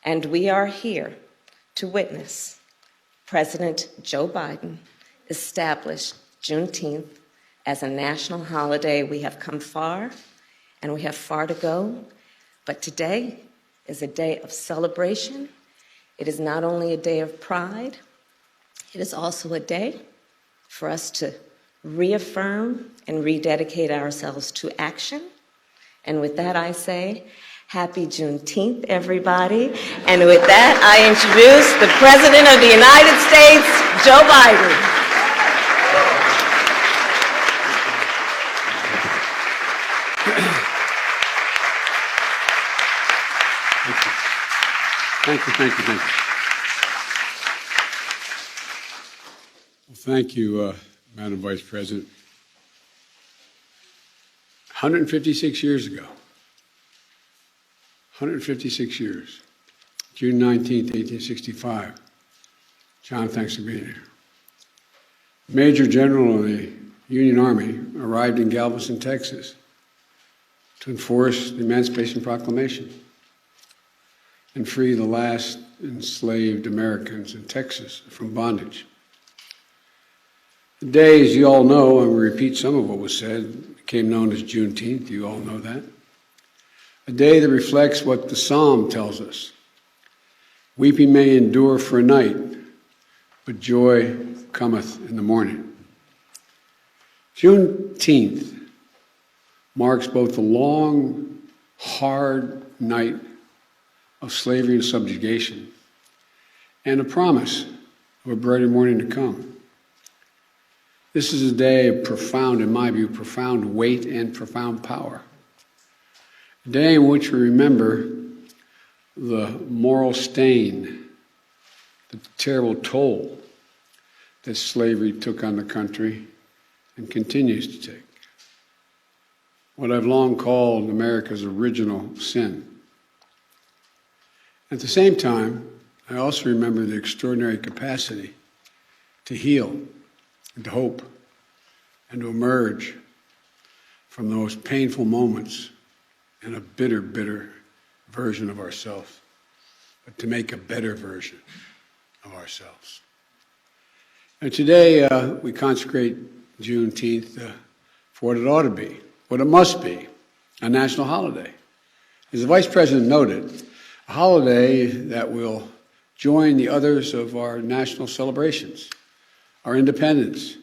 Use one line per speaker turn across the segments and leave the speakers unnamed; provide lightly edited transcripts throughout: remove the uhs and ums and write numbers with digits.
And we are here to witness President Joe Biden establish Juneteenth as a national holiday. We have come far, and we have far to go, but today is a day of celebration. It is not only a day of pride, it is also a day for us to reaffirm and rededicate ourselves to action. And with that, I say, Happy Juneteenth, everybody. And with that, I introduce the President of the United States, Joe Biden.
Thank you. Well, thank you, Madam Vice President. 156 years ago, 156 years, June 19th, 1865. John, thanks for being here. Major General of the Union Army arrived in Galveston, Texas, to enforce the Emancipation Proclamation and free the last enslaved Americans in Texas from bondage. The day, as you all know, and we repeat some of what was said, became known as Juneteenth. You all know that. A day that reflects what the Psalm tells us. Weeping may endure for a night, but joy cometh in the morning. Juneteenth marks both the long, hard night of slavery and subjugation and a promise of a brighter morning to come. This is a day of profound, in my view, profound weight and profound power. A day in which we remember the moral stain, the terrible toll that slavery took on the country and continues to take. What I've long called America's original sin. At the same time, I also remember the extraordinary capacity to heal and to hope and to emerge from the most painful moments in a bitter, bitter version of ourselves, but to make a better version of ourselves. And today we consecrate Juneteenth for what it ought to be, what it must be, a national holiday. As the Vice President noted, a holiday that will join the others of our national celebrations, our independence,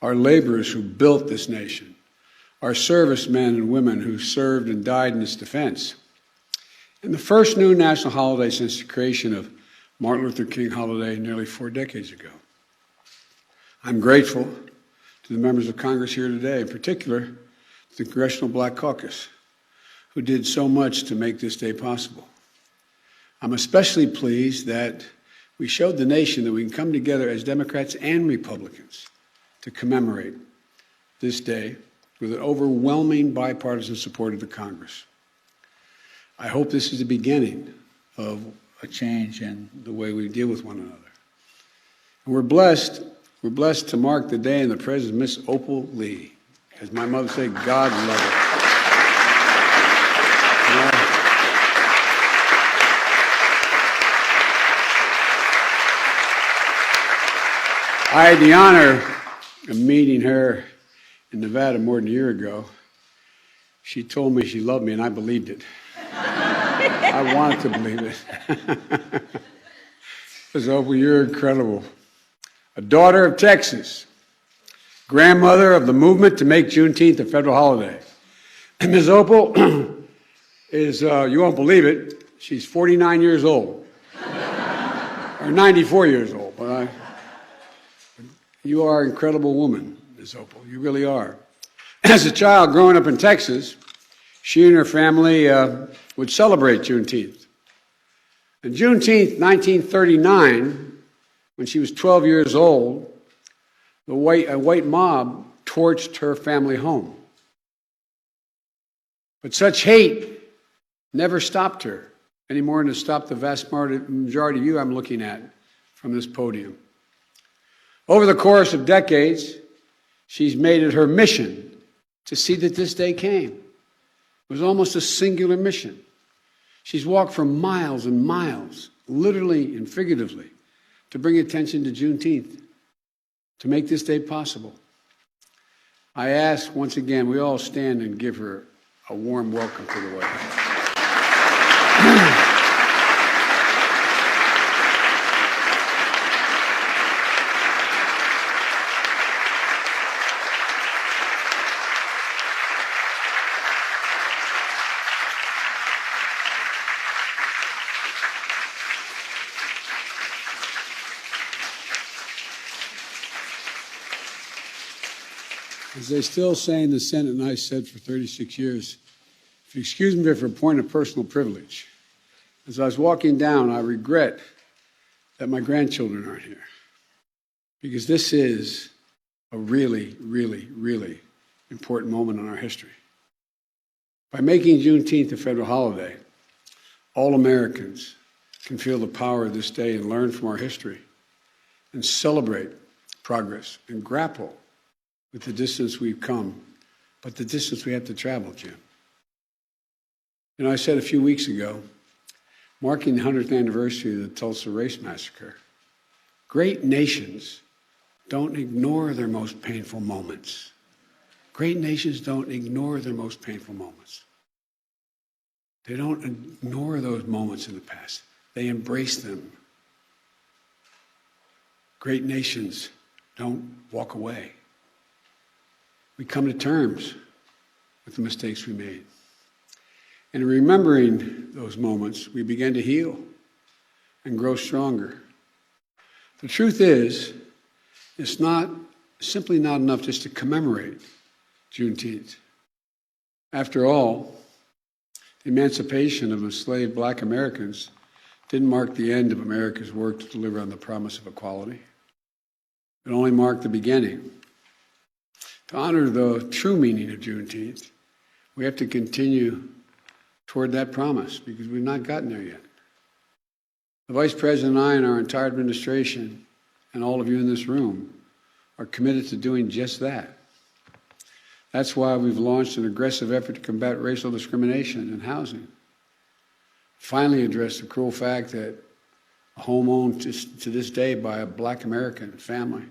our laborers who built this nation, our servicemen and women who served and died in its defense, and the first new national holiday since the creation of Martin Luther King holiday nearly 4 decades ago. I'm grateful to the members of Congress here today, in particular to the Congressional Black Caucus, who did so much to make this day possible. I'm especially pleased that we showed the nation that we can come together as Democrats and Republicans to commemorate this day with an overwhelming bipartisan support of the Congress. I hope this is the beginning of a change in the way we deal with one another. And we're blessed to mark the day in the presence of Miss Opal Lee. As my mother said, God love her. I had the honor of meeting her in Nevada more than a year ago. She told me she loved me, and I believed it. I wanted to believe it. Ms. Opal, you're incredible. A daughter of Texas, grandmother of the movement to make Juneteenth a federal holiday. And Ms. Opal is, you won't believe it, she's 49 years old. Or 94 years old, but you are an incredible woman, Ms. Opal. You really are. As a child growing up in Texas, she and her family would celebrate Juneteenth. And Juneteenth, 1939, when she was 12 years old, a white mob torched her family home. But such hate never stopped her, any more than it stopped the vast majority of you I'm looking at from this podium. Over the course of decades, she's made it her mission to see that this day came. It was almost a singular mission. She's walked for miles and miles, literally and figuratively, to bring attention to Juneteenth, to make this day possible. I ask once again, we all stand and give her a warm welcome to the White House. As they still say in the Senate, and I said for 36 years, if you excuse me for a point of personal privilege, as I was walking down, I regret that my grandchildren aren't here, because this is a really, really, really important moment in our history. By making Juneteenth a federal holiday, all Americans can feel the power of this day and learn from our history and celebrate progress and grapple with the distance we've come, but the distance we have to travel, Jim. You know, I said a few weeks ago, marking the 100th anniversary of the Tulsa Race Massacre, great nations don't ignore their most painful moments. Great nations don't ignore their most painful moments. They don't ignore those moments in the past. They embrace them. Great nations don't walk away. We come to terms with the mistakes we made. And in remembering those moments, we begin to heal and grow stronger. The truth is, it's simply not enough just to commemorate Juneteenth. After all, the emancipation of enslaved Black Americans didn't mark the end of America's work to deliver on the promise of equality. It only marked the beginning. To honor the true meaning of Juneteenth, we have to continue toward that promise, because we've not gotten there yet. The Vice President and I and our entire administration and all of you in this room are committed to doing just that. That's why we've launched an aggressive effort to combat racial discrimination in housing. Finally address the cruel fact that a home owned to this day by a Black American family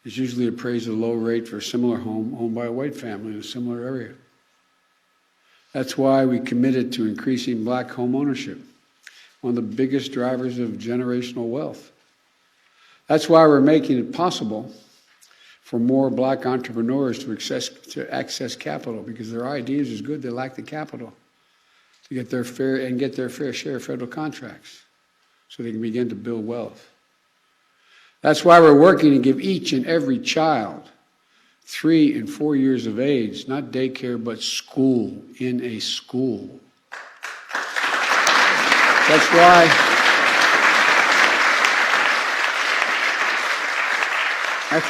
is usually appraised at a low rate for a similar home owned by a white family in a similar area. That's why we committed to increasing Black home ownership, one of the biggest drivers of generational wealth. That's why we're making it possible for more Black entrepreneurs to access capital, because their ideas is good, they lack the capital to get their fair share of federal contracts so they can begin to build wealth. That's why we're working to give each and every child 3 and 4 years of age, not daycare, but school in a school. That's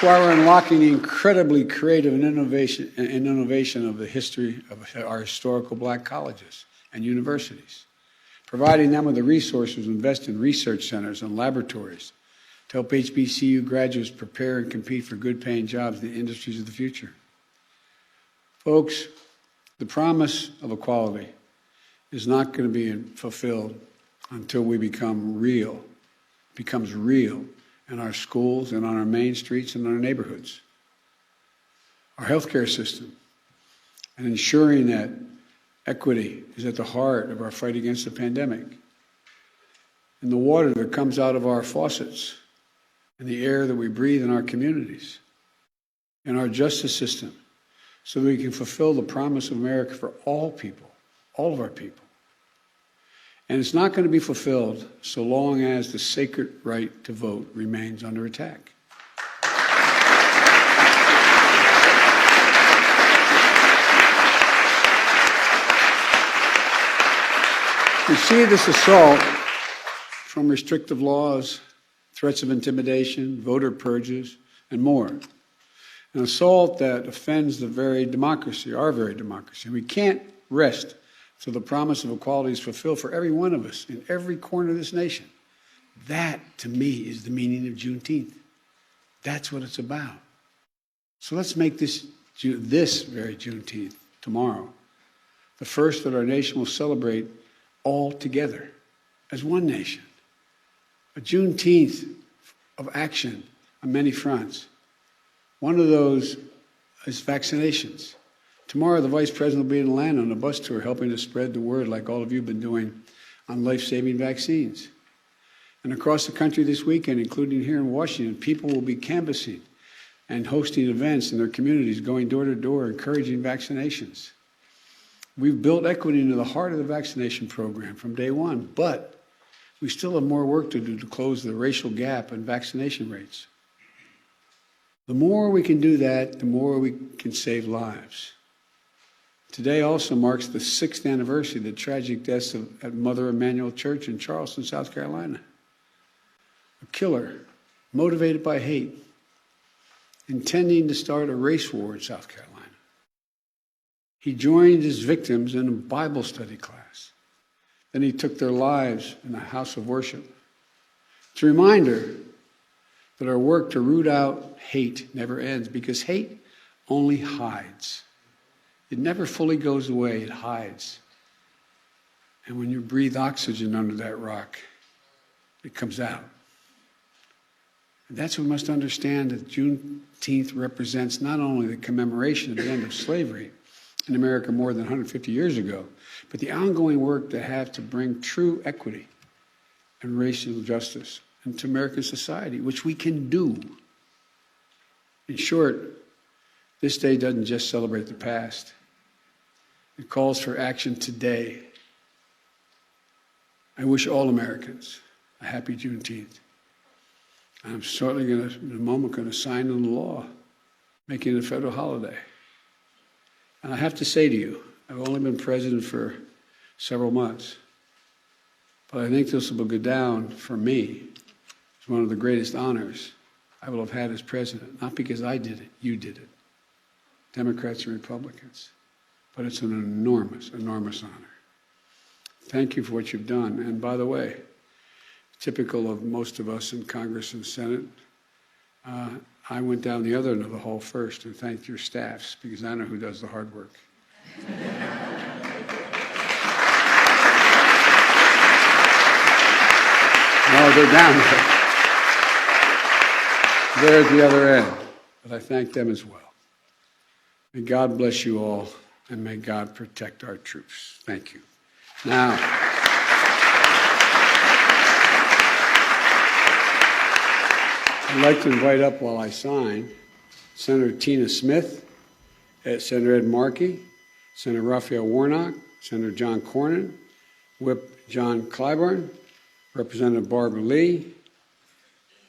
why we're unlocking the incredibly creative and innovation of the history of our historical Black colleges and universities, providing them with the resources to invest in research centers and laboratories to help HBCU graduates prepare and compete for good-paying jobs in the industries of the future. Folks, the promise of equality is not going to be fulfilled until we becomes real in our schools and on our main streets and in our neighborhoods. Our healthcare system, and ensuring that equity is at the heart of our fight against the pandemic. And the water that comes out of our faucets, and the air that we breathe in our communities, and our justice system, so that we can fulfill the promise of America for all people, all of our people. And it's not going to be fulfilled so long as the sacred right to vote remains under attack. We see this assault from restrictive laws, threats of intimidation, voter purges, and more. An assault that offends the very democracy, our very democracy. We can't rest till the promise of equality is fulfilled for every one of us in every corner of this nation. That, to me, is the meaning of Juneteenth. That's what it's about. So let's make this very Juneteenth, tomorrow, the first that our nation will celebrate all together as one nation. A Juneteenth of action on many fronts. One of those is vaccinations. Tomorrow, the Vice President will be in Atlanta on a bus tour helping to spread the word like all of you have been doing on life-saving vaccines. And across the country this weekend, including here in Washington, people will be canvassing and hosting events in their communities, going door to door, encouraging vaccinations. We've built equity into the heart of the vaccination program from day one, but we still have more work to do to close the racial gap in vaccination rates. The more we can do that, the more we can save lives. Today also marks the 6th anniversary of the tragic deaths at Mother Emanuel Church in Charleston, South Carolina. A killer, motivated by hate, intending to start a race war in South Carolina. He joined his victims in a Bible study class. Then he took their lives in a house of worship. It's a reminder that our work to root out hate never ends, because hate only hides. It never fully goes away, it hides. And when you breathe oxygen under that rock, it comes out. And that's what we must understand, that Juneteenth represents not only the commemoration of the end of slavery in America more than 150 years ago, but the ongoing work to have to bring true equity and racial justice into American society, which we can do. In short, this day doesn't just celebrate the past. It calls for action today. I wish all Americans a happy Juneteenth. I'm certainly in a moment, going to sign into law, making it a federal holiday. And I have to say to you, I've only been president for several months, but I think this will go down for me as one of the greatest honors I will have had as president. Not because I did it, you did it, Democrats and Republicans. But it's an enormous, enormous honor. Thank you for what you've done. And by the way, typical of most of us in Congress and Senate, I went down the other end of the hall first and thanked your staffs, because I know who does the hard work. No, they're down there. They're at the other end. But I thank them as well. May God bless you all, and may God protect our troops. Thank you. Now, I'd like to invite up, while I sign, Senator Tina Smith, Senator Ed Markey, Senator Raphael Warnock, Senator John Cornyn, Whip John Clyburn, Representative Barbara Lee,